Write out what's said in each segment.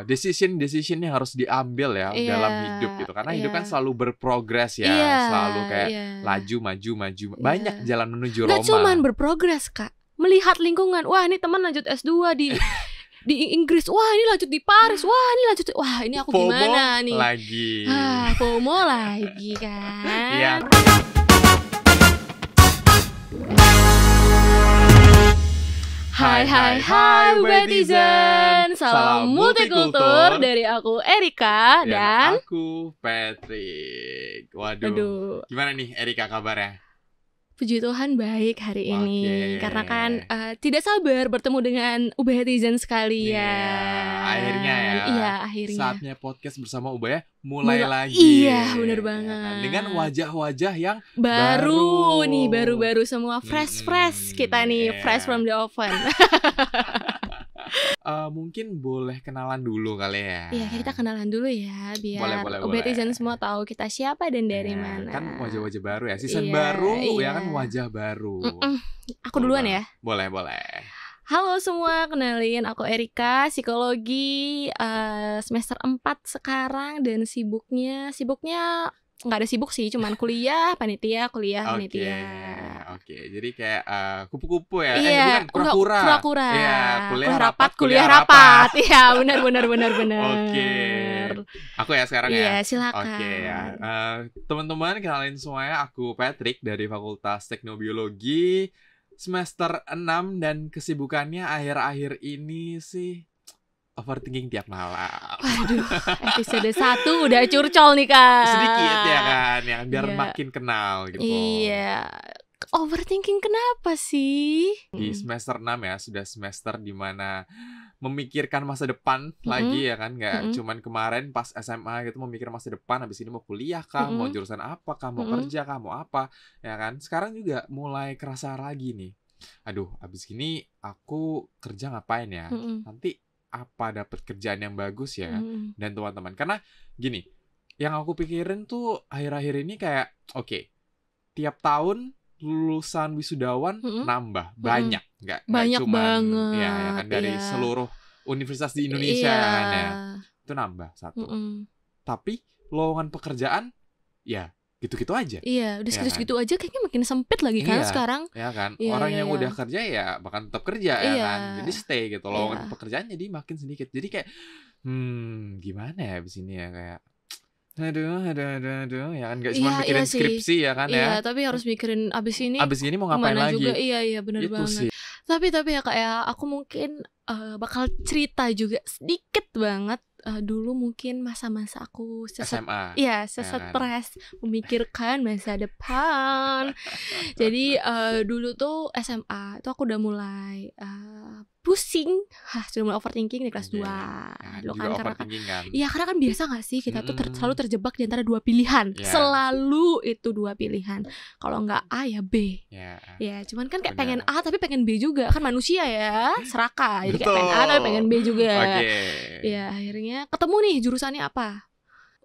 decision yang harus diambil ya Iya, dalam hidup gitu. Karena hidup kan iya. selalu berprogres ya, Iya, selalu kayak iya. laju, maju. Banyak Iya. jalan menuju Nggak Roma. cuman berprogres, Kak. Melihat lingkungan. Wah, ini teman lanjut S2 di Inggris. Wah, ini lanjut di Paris. Wah, ini lanjut. Wah, ini aku FOMO gimana nih? lagi. FOMO lagi kan. Iya. Hai Betizen. Salam multikultur dari aku Erika dan aku Patrick. Waduh. aduh, Gimana nih Erika kabarnya? puji Tuhan baik hari ini. Oke. Karena kan tidak sabar bertemu dengan Ubahetizen sekalian. Iya, akhirnya ya. Iya, akhirnya. Saatnya podcast bersama Ubaya mulai lagi. Iya, bener Ya banget. kan? Dengan wajah-wajah yang baru baru. nih, baru-baru semua fresh kita nih, iya. fresh from the oven. Mungkin boleh kenalan dulu kali ya. Iya, kita kenalan dulu ya, biar Boleh. Ubahetizen semua tahu kita siapa dan dari Ya, mana. Kan wajah-wajah baru ya. Season Iya, baru iya. ya kan wajah baru. Aku duluan ya. Boleh. Halo semua, kenalin aku Erika, psikologi semester 4 sekarang dan sibuknya nggak ada sibuk sih, cuman kuliah, panitia. Oke. Jadi kayak kupu-kupu ya. Iya, Bukan kura-kura. Iya, kuliah rapat. Iya, benar. Oke. Aku ya sekarang Iya, ya. silakan. Oke ya. Teman-teman kenalin semuanya, aku Patrick dari Fakultas Teknobiologi semester 6 dan kesibukannya akhir-akhir ini sih overthinking tiap malam. Waduh, episode 1 udah curcol nih, Kak. Sedikit ya kan, yang biar Iya. makin kenal gitu. Iya. Overthinking kenapa sih? Di semester 6 ya, sudah semester dimana memikirkan masa depan lagi ya kan. Nggak cuman kemarin pas SMA gitu memikir masa depan, habis ini mau kuliah kah, mau jurusan apa kah, mau kerja kah, mau apa. Ya kan, sekarang juga mulai kerasa lagi nih. Aduh, habis ini aku kerja ngapain ya? Nanti apa dapat kerjaan yang bagus ya? Dan teman-teman, karena gini, yang aku pikirin tuh akhir-akhir ini kayak oke, tiap tahun lulusan wisudawan nambah banyak, nggak Banyak cuman banget, ya kan dari iya. seluruh universitas di Indonesia Iya. kan ya, itu nambah satu. Tapi lowongan pekerjaan ya gitu-gitu aja. Iya, udah Ya segitu-segitu aja kayaknya makin sempit lagi kan Iya. sekarang. Ya kan, Iya, orang iya, yang iya. udah kerja ya bakal tetap kerja ya Iya. kan, jadi stay gitu. Lowongan Iya. pekerjaan jadi makin sedikit. Jadi kayak gimana ya abis ini ya, kayak aduh ya kan, nggak cuma Iya, mikirin iya sih. skripsi ya kan Iya, ya. tapi harus mikirin abis ini Mau ngapain kemana lagi juga. Iya, bener itu banget. sih. Tapi ya Kak ya, aku mungkin bakal cerita juga sedikit banget. Dulu mungkin masa-masa aku SMA. Iya, kan? stres memikirkan masa depan. Jadi dulu tuh SMA itu aku udah mulai pusing, sudah mulai overthinking di kelas 2. Ya, Dulu juga kan karena overthinking kan. iya, karena kan biasa gak sih kita tuh selalu terjebak di antara dua pilihan. Iya. Selalu itu dua pilihan. Kalau nggak A ya B. Ya. Ya, cuman kan kayak Benar. pengen A tapi pengen B juga. Kan manusia ya, serakah. Jadi kayak pengen A Betul. tapi pengen B juga. Oke. Ya, akhirnya ketemu nih jurusannya apa.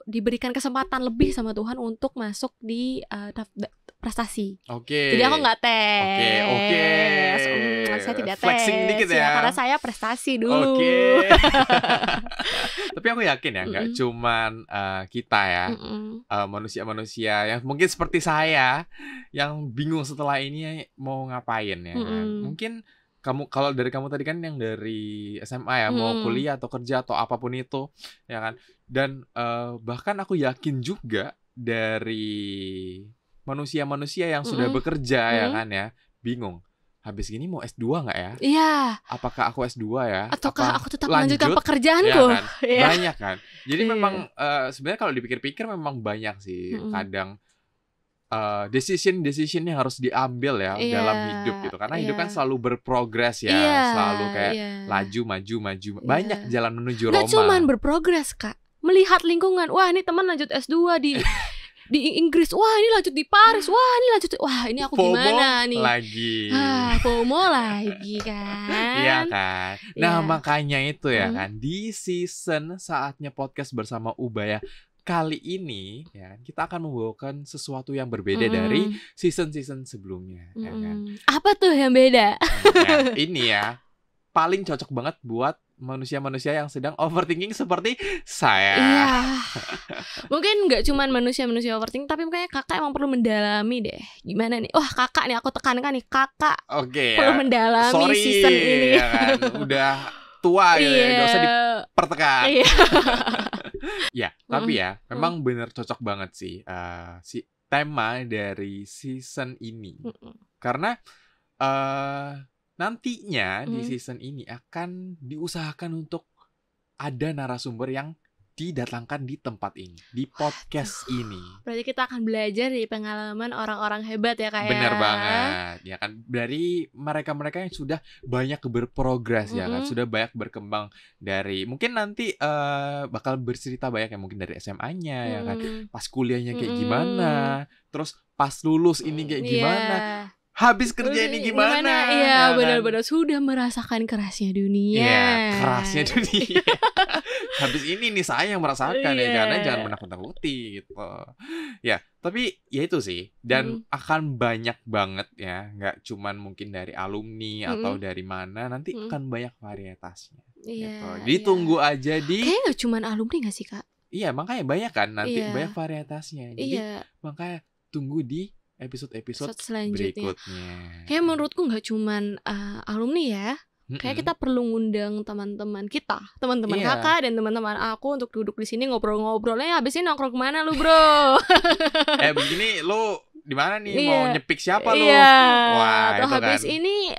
Diberikan kesempatan lebih sama Tuhan untuk masuk di prestasi. Oke. Jadi aku nggak tes. Oke. Saya tidak tes. Flexing dikit ya. Karena saya prestasi dulu. Oke. Tapi aku yakin ya, nggak cuman kita ya, manusia-manusia yang mungkin seperti saya yang bingung setelah ini mau ngapain ya kan. Mungkin kalau dari kamu tadi kan yang dari SMA ya, mau kuliah atau kerja atau apapun itu ya kan. Dan bahkan aku yakin juga dari manusia-manusia yang sudah bekerja ya kan ya, bingung habis ini mau S2 nggak ya? Iya. Apakah aku S2 ya? Ataukah aku tetap lanjut? melanjutkan pekerjaanku? Ya kan? Iya. Banyak kan. Jadi Iya. memang sebenarnya kalau dipikir-pikir memang banyak sih kadang decision yang harus diambil ya Iya. dalam hidup gitu. Karena hidup kan selalu berprogres ya, Iya. selalu kayak Iya. laju maju. Banyak jalan menuju Roma. Nggak cuman berprogres, Kak. Melihat lingkungan. Wah, ini teman lanjut S2 di Inggris. Wah, ini lanjut di Paris. Wah, ini lanjut. Wah, ini aku FOMO gimana nih? lagi. FOMO lagi kan. Iya kan. Nah, Iya. makanya itu ya kan, di season saatnya podcast bersama Ubaya kali ini ya, kita akan membawakan sesuatu yang berbeda dari season-season sebelumnya ya kan. Apa tuh yang beda? Nah, ini ya paling cocok banget buat manusia-manusia yang sedang overthinking seperti saya. Iya. Mungkin nggak cuman manusia-manusia overthinking, tapi kayaknya kakak emang perlu mendalami deh. Gimana nih? Wah, kakak nih aku tekankan nih, kakak Oke perlu ya. mendalami Sorry season ini. ya kan. Udah tua gitu ya, gak usah dipertekan. Iya. Ya, tapi ya memang bener cocok banget sih si tema dari season ini. Karena nantinya di season ini akan diusahakan untuk ada narasumber yang didatangkan di tempat ini, di podcast ini. Berarti kita akan belajar dari pengalaman orang-orang hebat ya Kak ya. Bener banget, ya kan, dari mereka-mereka yang sudah banyak berprogres ya kan, sudah banyak berkembang dari, mungkin nanti bakal bercerita banyak yang mungkin dari SMA-nya ya kan, pas kuliahnya kayak gimana, terus pas lulus ini kayak gimana, habis kerja ini gimana. Iya, ya benar-benar sudah merasakan kerasnya dunia. Iya, kerasnya dunia. Habis ini nih saya yang merasakan ya, karena jangan menakut-nakuti gitu. Ya, tapi ya itu sih. Dan akan banyak banget ya, nggak cuman mungkin dari alumni atau dari mana, nanti akan banyak varietasnya. Iya. Gitu. Jadi tunggu aja di. Kayaknya nggak cuman alumni nggak sih Kak? Iya, makanya banyak kan nanti banyak varietasnya. Jadi makanya tunggu di episode selanjutnya. Berikutnya. Kayak menurutku nggak cuman alumni ya. Kayak kita perlu ngundang teman-teman kita, teman-teman kakak dan teman-teman aku untuk duduk di sini ngobrol-ngobrolnya. Habis ini nongkrong kemana lu bro? Begini lu di mana nih, mau nyepik siapa lu? Wah, atau habis ini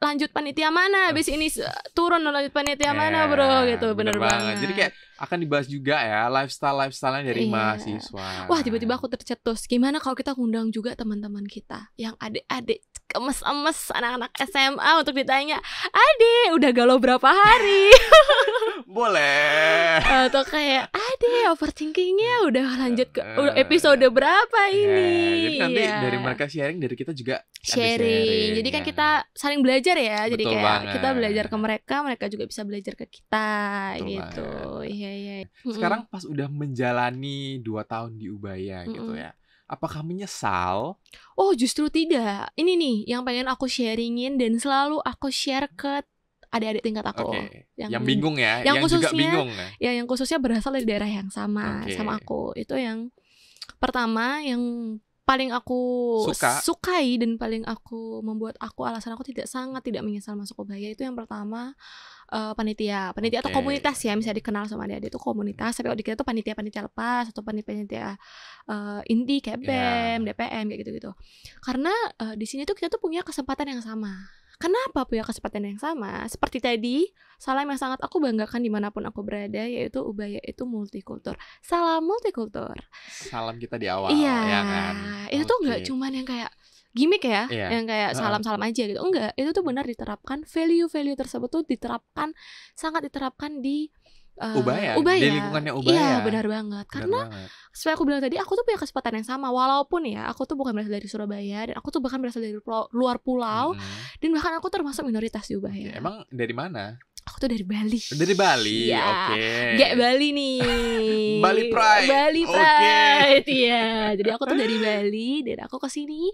lanjut panitia mana? Habis ini turun lanjut panitia mana bro? Gitu, bener banget. Jadi kayak akan dibahas juga ya lifestyle-nya dari mahasiswa. Wah, tiba-tiba aku tercetus. Gimana kalau kita ngundang juga teman-teman kita yang adik-adik emes-emes anak-anak SMA untuk ditanya, "Ade, udah galau berapa hari?" Boleh. Atau kayak, "Ade, overthinkingnya udah lanjut ke episode berapa ini?" Jadi nanti dari mereka sharing, dari kita juga sharing. Jadi kan kita saling belajar ya. Jadi Betul kayak banget. kita belajar ke mereka juga bisa belajar ke kita. Betul gitu. Iya. Sekarang pas udah menjalani 2 tahun di Ubaya gitu ya, apakah menyesal? Oh, justru tidak. Ini nih yang pengen aku sharingin dan selalu aku share ke adik-adik tingkat aku. Yang bingung ya, yang juga bingung ya. Ya, yang khususnya berasal dari daerah yang sama aku. Itu yang pertama yang paling aku sukai dan paling aku membuat alasan aku sangat tidak menyesal masuk Ubaya itu yang pertama panitia atau komunitas ya, bisa dikenal sama adik-adik itu komunitas, tapi kalau di kita tuh panitia lepas atau panitia inti kayak BEM, DPM kayak gitu-gitu. Karena di sini tuh kita tuh punya kesempatan yang sama. Kenapa punya kesempatan yang sama? Seperti tadi, salam yang sangat aku banggakan dimanapun aku berada, yaitu Ubaya itu multikultur. Salam multikultur. Salam kita di awal, ya kan? Itu tuh nggak cuman yang kayak gimmick ya, yang kayak salam-salam aja gitu. Enggak, itu tuh benar diterapkan, value-value tersebut tuh sangat diterapkan di Ubaya, di lingkungannya Ubaya. Iya, benar banget. Karena seperti aku bilang tadi, aku tuh punya kesempatan yang sama. Walaupun ya, aku tuh bukan berasal dari Surabaya, dan aku tuh bahkan berasal dari luar pulau, dan bahkan aku termasuk minoritas di Ubaya. Emang dari mana? Aku tuh dari Bali. Dari Bali, Gak Bali nih. Bali Pride. Iya. Jadi aku tuh dari Bali, dan aku kesini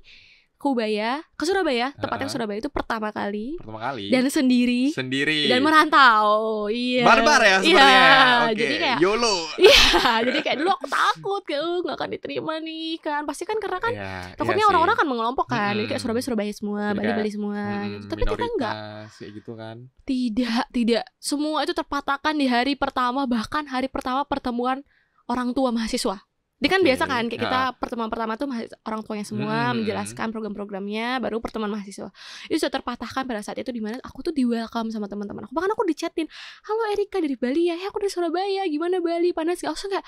ke Surabaya, tepatnya Surabaya itu pertama kali dan sendiri dan merantau. Iya. Barbar ya sebenarnya. Jadi kayak YOLO. Iya, jadi kayak dulu aku takut kayak nggak akan diterima nih kan. Pasti kan karena kan takutnya orang-orang kan mengelompok kan. Jadi kayak Surabaya semua, Bali semua gitu. Tapi kita enggak. Kayak gitu kan. Tidak. Semua itu terpatahkan di hari pertama, bahkan hari pertama pertemuan orang tua mahasiswa. Dia kan biasa kan kayak kita pertemuan pertama tuh orang tuanya semua menjelaskan program-programnya, baru pertemuan mahasiswa. Itu sudah terpatahkan pada saat itu, di mana aku tuh di welcome sama teman-teman aku. Bahkan aku dichatin, "Halo Erika dari Bali ya? Aku dari Surabaya. Gimana Bali? Panas gak?" Aku kayak,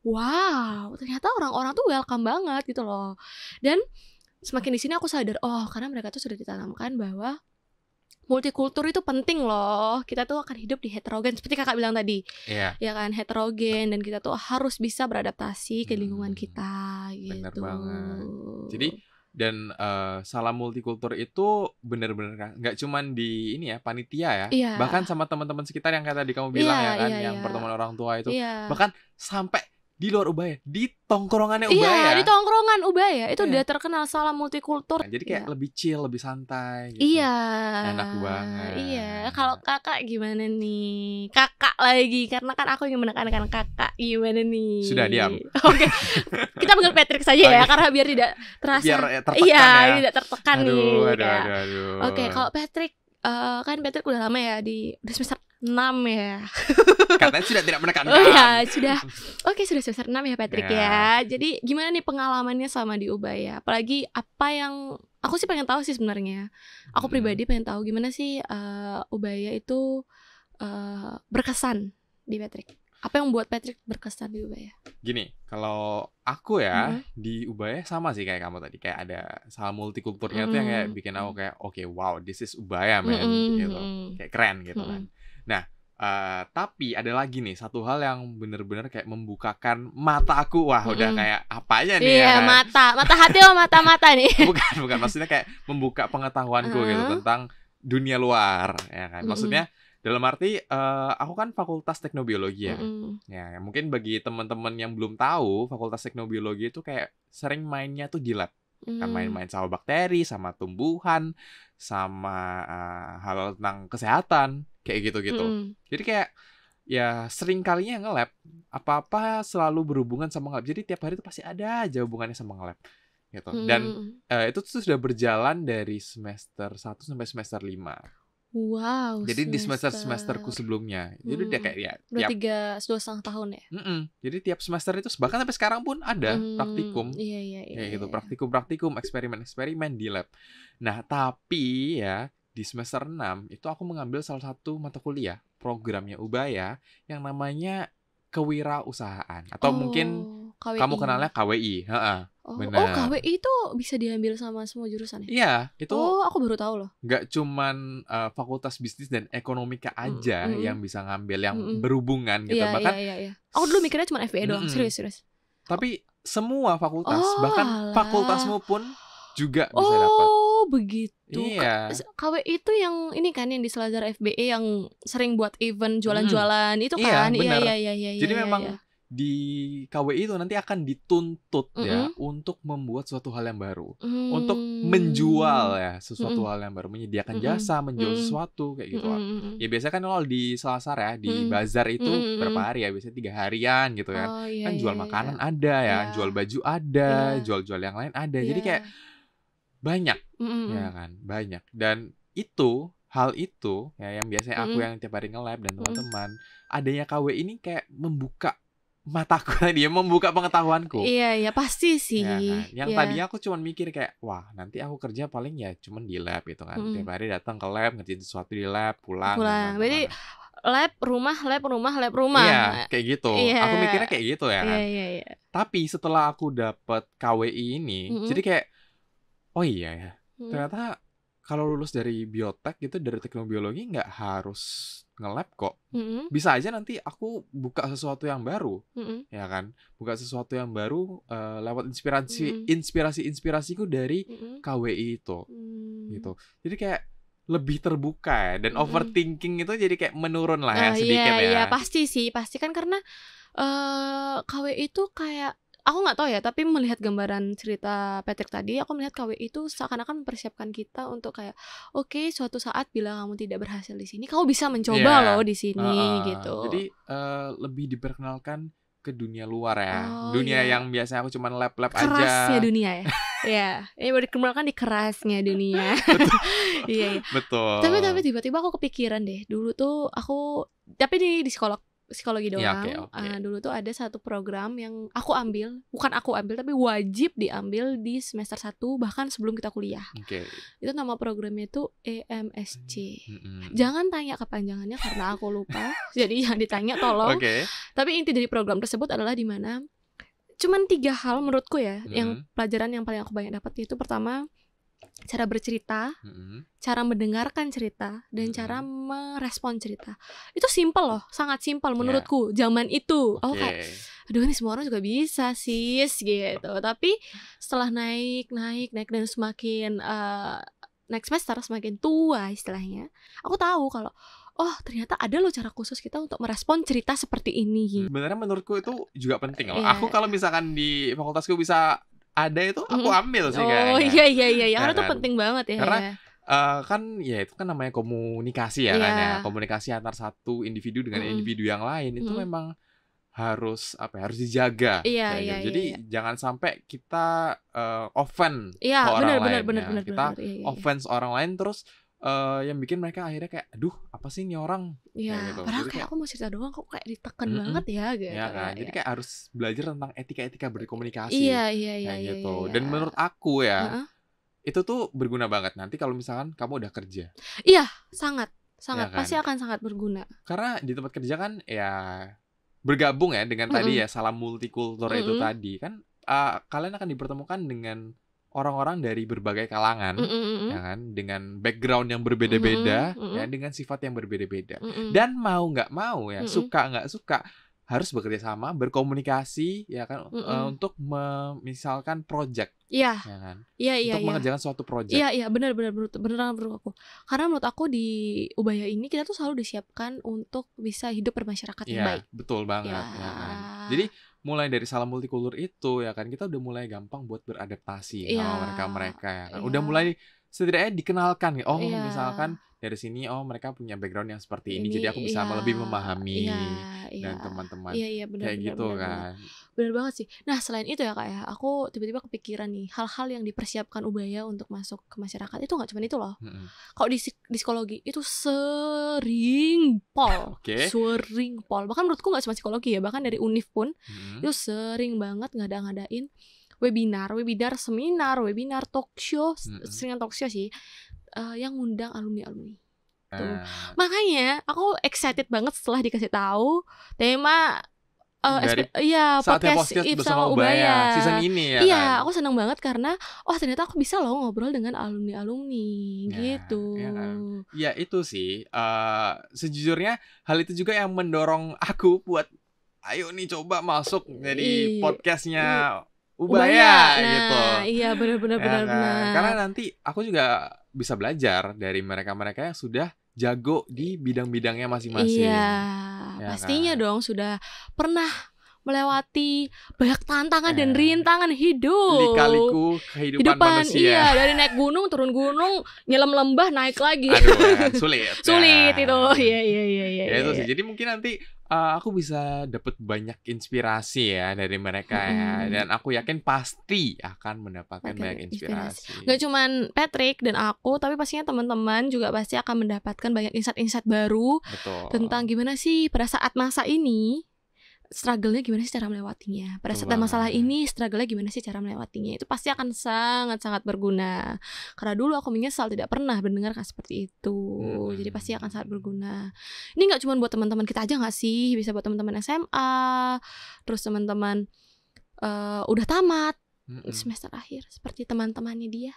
wow, ternyata orang-orang tuh welcome banget gitu loh. Dan semakin di sini aku sadar, karena mereka tuh sudah ditanamkan bahwa multikultur itu penting loh. Kita tuh akan hidup di heterogen seperti kakak bilang tadi. Ya kan, heterogen, dan kita tuh harus bisa beradaptasi ke lingkungan kita gitu. Bener banget. Jadi dan salam multikultur itu benar-benar nggak cuman di ini ya, panitia ya. Bahkan sama teman-teman sekitar yang kayak tadi kamu bilang ya kan, yang pertemuan orang tua itu. Bahkan sampai di luar Ubaya, di tongkrongannya Iya, Ubaya. di tongkrongan Ubaya itu Iya. udah terkenal salah multikultur. Nah, jadi kayak Iya. lebih chill, lebih santai gitu. Iya. Enak banget. Iya, kalau kakak gimana nih? Kakak lagi, karena kan aku ingin menekankan kakak. Gimana nih? Sudah, diam. Oke. Kita panggil Patrick saja ya, karena biar tidak terasa. Biar tertekan iya, ya. tidak tertekan nih. Aduh, kayak. aduh. Oke, kalau Patrick kan Patrick udah lama ya di semester 6 ya. Katanya sudah tidak menekankan. Oh ya, sudah. Oke, sudah semester 6 ya Patrick Ya. ya. Jadi gimana nih pengalamannya sama di Ubaya? Apalagi apa yang aku sih pengen tahu sih sebenarnya. Aku pribadi pengen tahu gimana sih Ubaya itu berkesan di Patrick. Apa yang buat Patrick berkesan di Ubaya? Gini, kalau aku ya di Ubaya sama sih kayak kamu tadi, kayak ada salah multikulturnya tuh yang kayak bikin aku kayak oke, wow, this is Ubaya man, gitu, kayak keren gitu kan. Nah, tapi ada lagi nih satu hal yang bener-bener kayak membukakan mata aku, wah udah kayak apa aja nih Iya, ya kan? mata hati atau mata nih? Bukan, maksudnya kayak membuka pengetahuanku gitu tentang dunia luar, ya kan? Maksudnya dalam arti aku kan fakultas teknobiologi ya. Ya, mungkin bagi teman-teman yang belum tahu, fakultas teknobiologi itu kayak sering mainnya tuh di lab. Kan main-main sama bakteri, sama tumbuhan, sama hal tentang kesehatan, kayak gitu-gitu. Jadi kayak ya sering kalinya nge-lab, apa-apa selalu berhubungan sama nge-lab. Jadi tiap hari tuh pasti ada aja hubungannya sama nge-lab gitu. Dan itu tuh sudah berjalan dari semester 1 sampai semester 5. Wow. Jadi di semester-semesterku sebelumnya, jadi udah kayak ya tiap 2,5 tahun ya. Jadi tiap semester itu bahkan sampai sekarang pun ada praktikum. Iya. Kayak gitu, praktikum, eksperimen di lab. Nah, tapi ya di semester 6 itu aku mengambil salah satu mata kuliah programnya Ubaya yang namanya kewirausahaan atau mungkin KWI. Kamu kenalnya KWI. Benar. KWI itu bisa diambil sama semua jurusan ya? Iya, itu. Aku baru tahu loh. Nggak cuman fakultas bisnis dan ekonomika aja yang bisa ngambil yang berhubungan gitu. Bahkan iya. Aku dulu mikirnya cuma FBE doang, serius. Tapi semua fakultas, bahkan fakultasmu pun juga bisa dapat. Oh, begitu. Iya. KWI itu yang ini kan yang di Seladar FBE yang sering buat event jualan-jualan itu kan? Iya. Jadi memang di KWI itu nanti akan dituntut ya untuk membuat suatu hal yang baru, untuk menjual ya sesuatu hal yang baru, menyediakan jasa, menjual sesuatu kayak gitu. Ya biasanya kan kalau di Selasar ya, di bazar itu berapa hari ya, biasanya 3 harian gitu kan. Kan jual makanan ada ya, jual baju ada, jual-jual yang lain ada. Jadi kayak banyak ya kan, banyak. Dan hal itu ya yang biasanya aku yang tiap hari nge-lab dan teman-teman, adanya KWI ini kayak membuka mataku tadi, membuka pengetahuanku. Iya, pasti sih. Ya kan? Yang tadinya aku cuma mikir kayak, wah nanti aku kerja paling ya cuma di lab gitu kan. Tiap hari datang ke lab, ngerjain sesuatu di lab, pulang. Berarti lab, rumah. Iya, kayak gitu. Aku mikirnya kayak gitu ya kan. Iya. Tapi setelah aku dapet KWI ini, jadi kayak, oh iya ya, ternyata kalau lulus dari biotek gitu, dari teknobiologi nggak harus nge-lab kok. Bisa aja nanti aku buka sesuatu yang baru, ya kan? Buka sesuatu yang baru lewat inspirasiku dari KWI itu, gitu. Jadi kayak lebih terbuka ya, dan overthinking itu jadi kayak menurun lah ya sedikit ya. Iya, pasti kan karena KWI itu kayak aku nggak tahu ya, tapi melihat gambaran cerita Patrick tadi, aku melihat KWI itu seakan-akan mempersiapkan kita untuk kayak, oke, suatu saat bila kamu tidak berhasil di sini, kamu bisa mencoba loh di sini gitu. Jadi lebih diperkenalkan ke dunia luar ya, dunia yang biasanya aku cuma lab-lab aja. Kerasnya dunia ya. Iya, ini baru dikenalkan di kerasnya dunia. Iya. Betul. Tapi tiba-tiba aku kepikiran deh, dulu tuh aku, tapi di psikologi doang. Okay. Dulu tuh ada satu program yang bukan aku ambil tapi wajib diambil di semester 1 bahkan sebelum kita kuliah. Itu nama programnya itu EMSC. Jangan tanya kepanjangannya karena aku lupa. Jadi jangan ditanya tolong. Tapi inti dari program tersebut adalah di mana cuman 3 hal menurutku ya, yang pelajaran yang paling aku banyak dapat itu pertama, cara bercerita, cara mendengarkan cerita, dan cara merespon cerita. Itu simple loh, sangat simple menurutku zaman itu. Kayak, aduh ini semua orang juga bisa sis gitu. Tapi setelah naik dan semakin next semester semakin tua istilahnya, aku tahu kalau oh ternyata ada loh cara khusus kita untuk merespon cerita seperti ini. Sebenarnya menurutku itu juga penting loh. Iya. Aku kalau misalkan di fakultasku bisa ada itu, aku ambil sih Oh kayaknya. iya, karena itu kan? penting banget ya. Karena kan ya itu kan namanya komunikasi ya kan ya. Iya. Komunikasi antar satu individu dengan individu yang lain itu Mm-mm. memang harus harus dijaga. Iya, kayak iya, gitu. Jadi iya. jangan sampai kita offend Iya, ke orang lain. benar. Kita Iya. offense orang lain terus yang bikin mereka akhirnya kayak aduh apa sih ini orang Iya, kayak gitu. padahal Jadi kayak aku mau cerita doang kok kayak ditekan banget ya gitu. ya kan. Jadi kayak harus belajar tentang etika-etika berkomunikasi. Iya, kayak gitu. iya. Dan menurut aku ya Heeh. itu tuh berguna banget nanti kalau misalkan kamu udah kerja. Iya, sangat Ya kan? pasti akan sangat berguna. Karena di tempat kerja kan ya bergabung ya dengan tadi ya salam multikultur itu tadi kan kalian akan dipertemukan dengan orang-orang dari berbagai kalangan ya kan, dengan background yang berbeda-beda ya, dengan sifat yang berbeda-beda. Dan mau nggak mau ya, suka nggak suka harus bekerja sama, berkomunikasi ya kan, untuk misalkan project. Iya. Ya kan? Iya. Untuk mengerjakan suatu project. Iya, benar menurut aku. Karena menurut aku di Ubaya ini kita tuh selalu disiapkan untuk bisa hidup bermasyarakat yang baik. Betul banget ya kan. Jadi mulai dari salam multikultur itu ya kan, kita udah mulai gampang buat beradaptasi sama mereka-mereka ya kan. Udah mulai setidaknya dikenalkan. Oh, misalkan dari sini mereka punya background yang seperti ini, jadi aku bisa lebih memahami dan teman-teman. Iya, benar. Kayak gitu kan. Benar banget sih. Nah, selain itu ya Kak ya, aku tiba-tiba kepikiran nih, hal-hal yang dipersiapkan Ubaya untuk masuk ke masyarakat itu nggak cuma itu loh. Kalau di psikologi itu sering pol. Sering pol. Bahkan menurutku nggak cuma psikologi ya, bahkan dari Univ pun itu sering banget ngadain webinar, seminar, talk show, seringan talk show sih, yang ngundang alumni. Tuh. Makanya aku excited banget setelah dikasih tahu tema podcast bersama Ubaya season ini ya. Iya, kan? Aku senang banget karena ternyata aku bisa loh ngobrol dengan alumni gitu. Ya, kan? Ya itu sih. Sejujurnya hal itu juga yang mendorong aku buat ayo nih coba masuk jadi podcastnya Ubaya gitu. Iya, benar. Karena nanti aku juga bisa belajar dari mereka-mereka yang sudah jago di bidang-bidangnya masing-masing. Iya, pastinya dong sudah pernah melewati banyak tantangan dan rintangan hidup. Lika-liku kehidupan manusia. Iya, dari naik gunung, turun gunung, nyelam lembah, naik lagi. Aduh, sulit. Sulit itu. Iya. Ya itu sih. Jadi mungkin nanti aku bisa dapat banyak inspirasi ya dari mereka ya, dan aku yakin pasti akan mendapatkan banyak inspirasi. Gak cuman Patrick dan aku, tapi pastinya teman-teman juga pasti akan mendapatkan banyak insight-insight baru. Betul. Tentang gimana sih pada saat masa ini struggle-nya gimana sih cara melewatinya. Pada saat masalah ini struggle-nya gimana sih cara melewatinya. Itu pasti akan sangat-sangat berguna. Karena dulu aku menyesal tidak pernah mendengar seperti itu. Jadi pasti akan sangat berguna. Ini gak cuma buat teman-teman kita aja gak sih? Bisa buat teman-teman SMA, terus teman-teman udah tamat semester akhir seperti teman-temannya dia.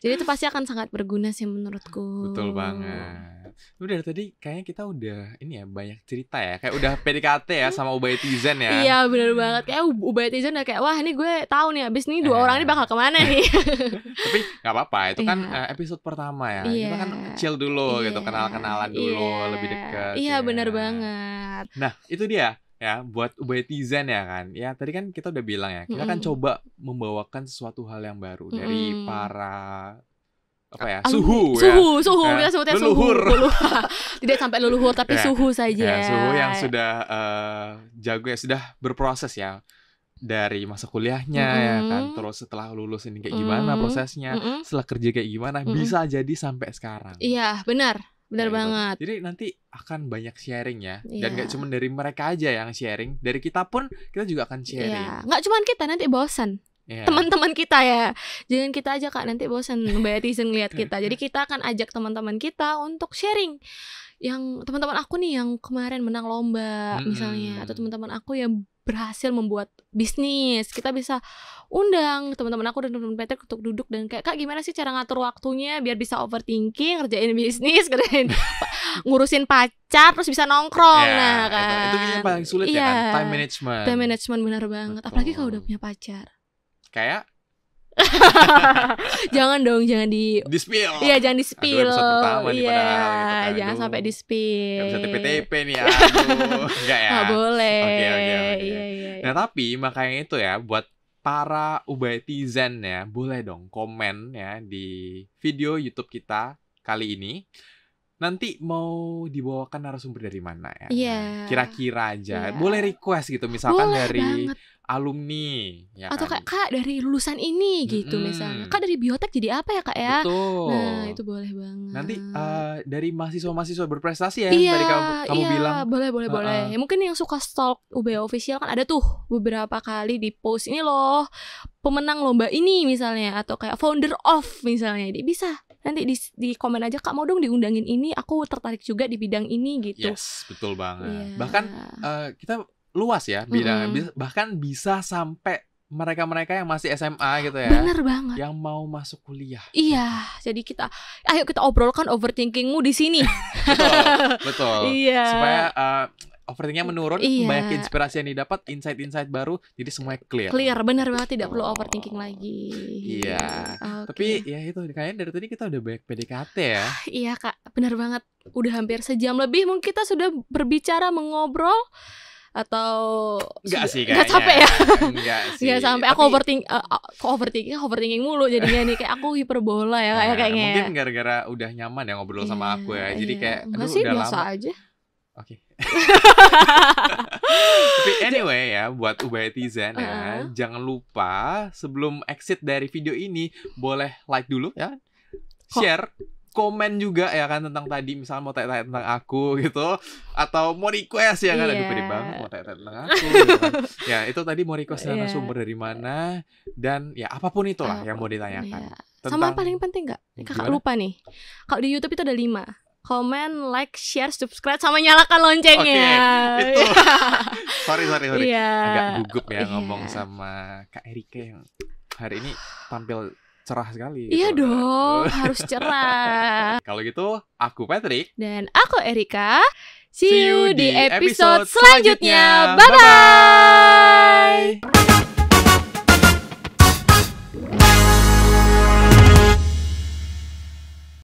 Jadi itu pasti akan sangat berguna sih menurutku. Betul banget. Udah tadi kayaknya kita udah ini ya banyak cerita ya, kayak udah PDKT ya sama Ubaytizen ya. Iya benar banget, kayak Ubaytizen udah kayak wah ini gue tahu nih abis nih dua orang ini bakal kemana nih. Tapi nggak apa-apa, itu kan episode pertama ya. Kita kan kecil dulu gitu, kenal-kenalan dulu, lebih dekat. Iya benar banget. Nah itu dia. Ya, buat Ubaytizen ya kan. Ya, tadi kan kita udah bilang ya, kita kan coba membawakan sesuatu hal yang baru dari para suhu ya. Suhu, kita sebutnya leluhur. Suhu. Tidak sampai leluhur tapi suhu saja. Ya, suhu yang sudah jago ya, sudah berproses ya. Dari masa kuliahnya ya kan, terus setelah lulus ini kayak gimana prosesnya, setelah kerja kayak gimana, bisa jadi sampai sekarang. Iya, benar banget. Jadi nanti akan banyak sharing ya. Dan gak cuma dari mereka aja yang sharing, dari kita pun kita juga akan sharing. Gak cuma kita, nanti bosan. Teman-teman kita ya. Jangan kita aja Kak, nanti bosan Ubaytizen ngeliat kita. Jadi kita akan ajak teman-teman kita untuk sharing. Yang teman-teman aku nih yang kemarin menang lomba misalnya, atau teman-teman aku yang berhasil membuat bisnis, kita bisa undang teman-teman aku dan teman-teman Patrick untuk duduk dan kayak Kak gimana sih cara ngatur waktunya biar bisa overthinking, ngerjain bisnis, ngurusin pacar, terus bisa nongkrong. Nah kan itu yang paling sulit ya kan, time management benar banget. Betul. Apalagi kalau udah punya pacar, kayak Jangan dong, jangan di Di-spill. Iya, jangan di-spill. Aduh, episode pertama nih Iya, padahal gitu kan. jangan Aduh. sampai Gak di-spill. bisa TP-TP nih, aduh. Enggak ya? Nggak boleh. Oke. Iya. Nah, tapi makanya itu ya, buat para Ubaitizen ya, boleh dong komen ya di video YouTube kita kali ini. Nanti mau dibawakan narasumber dari mana ya? Iya. Kira-kira aja. Iya. Boleh request gitu, misalkan Boleh dari banget. alumni ya Atau kan? kayak Kak dari lulusan ini gitu misalnya. Kak dari biotek jadi apa ya Kak ya? Betul. Nah, itu boleh banget. Nanti dari mahasiswa-mahasiswa berprestasi ya, Iya, tadi kamu bilang. boleh. Mungkin yang suka stalk UB official kan ada tuh beberapa kali di post ini loh pemenang lomba ini misalnya, atau kayak founder of misalnya. Jadi bisa nanti di komen aja, Kak mau dong diundangin ini, aku tertarik juga di bidang ini gitu. Yes, betul banget. Iya. Bahkan kita luas ya bidang, bahkan bisa sampai mereka-mereka yang masih SMA gitu ya. Bener banget. Yang mau masuk kuliah. Iya, jadi ayo kita obrolkan overthinkingmu di sini. Betul. Iya. Supaya overthinkingnya menurun, Iya. banyak inspirasi yang didapat, insight-insight baru, jadi semuanya clear. Clear, bener banget, tidak perlu overthinking lagi. Iya. Oke. Tapi ya itu kayaknya dari tadi kita udah banyak PDKT ya. Iya Kak, benar banget. Udah hampir sejam lebih mungkin kita sudah berbicara, mengobrol. Atau Enggak sih nggak kayaknya. capek ya? Enggak sih. Nggak sampai aku overthinking mulu jadinya nih, kayak aku hiperbola ya kayaknya. Mungkin gara-gara udah nyaman ya ngobrol sama aku ya. Jadi kayak enggak sih, udah biasa lama. aja. Oke. Tapi anyway ya, buat Ubaitizen ya, jangan lupa sebelum exit dari video ini boleh like dulu ya, share, komen juga ya kan tentang tadi, misalnya mau tanya-tanya tentang aku gitu, atau mau request ya kan, aduh pede banget mau tanya-tanya tentang aku gitu kan. Ya itu tadi mau request narasumber dari mana, dan ya apapun itulah yang mau ditanyakan. Sama paling penting nggak? Kakak lupa nih, kalau di YouTube itu ada 5. Komen, like, share, subscribe, sama nyalakan loncengnya. Oke, itu. Sorry. Iya. Agak gugup ya ngomong sama Kak Erika yang hari ini tampil cerah sekali. Iya gitu. dong, harus cerah. Kalau gitu, aku Patrick. Dan aku Erika. See See you you di di episode episode selanjutnya. selanjutnya. Bye-bye.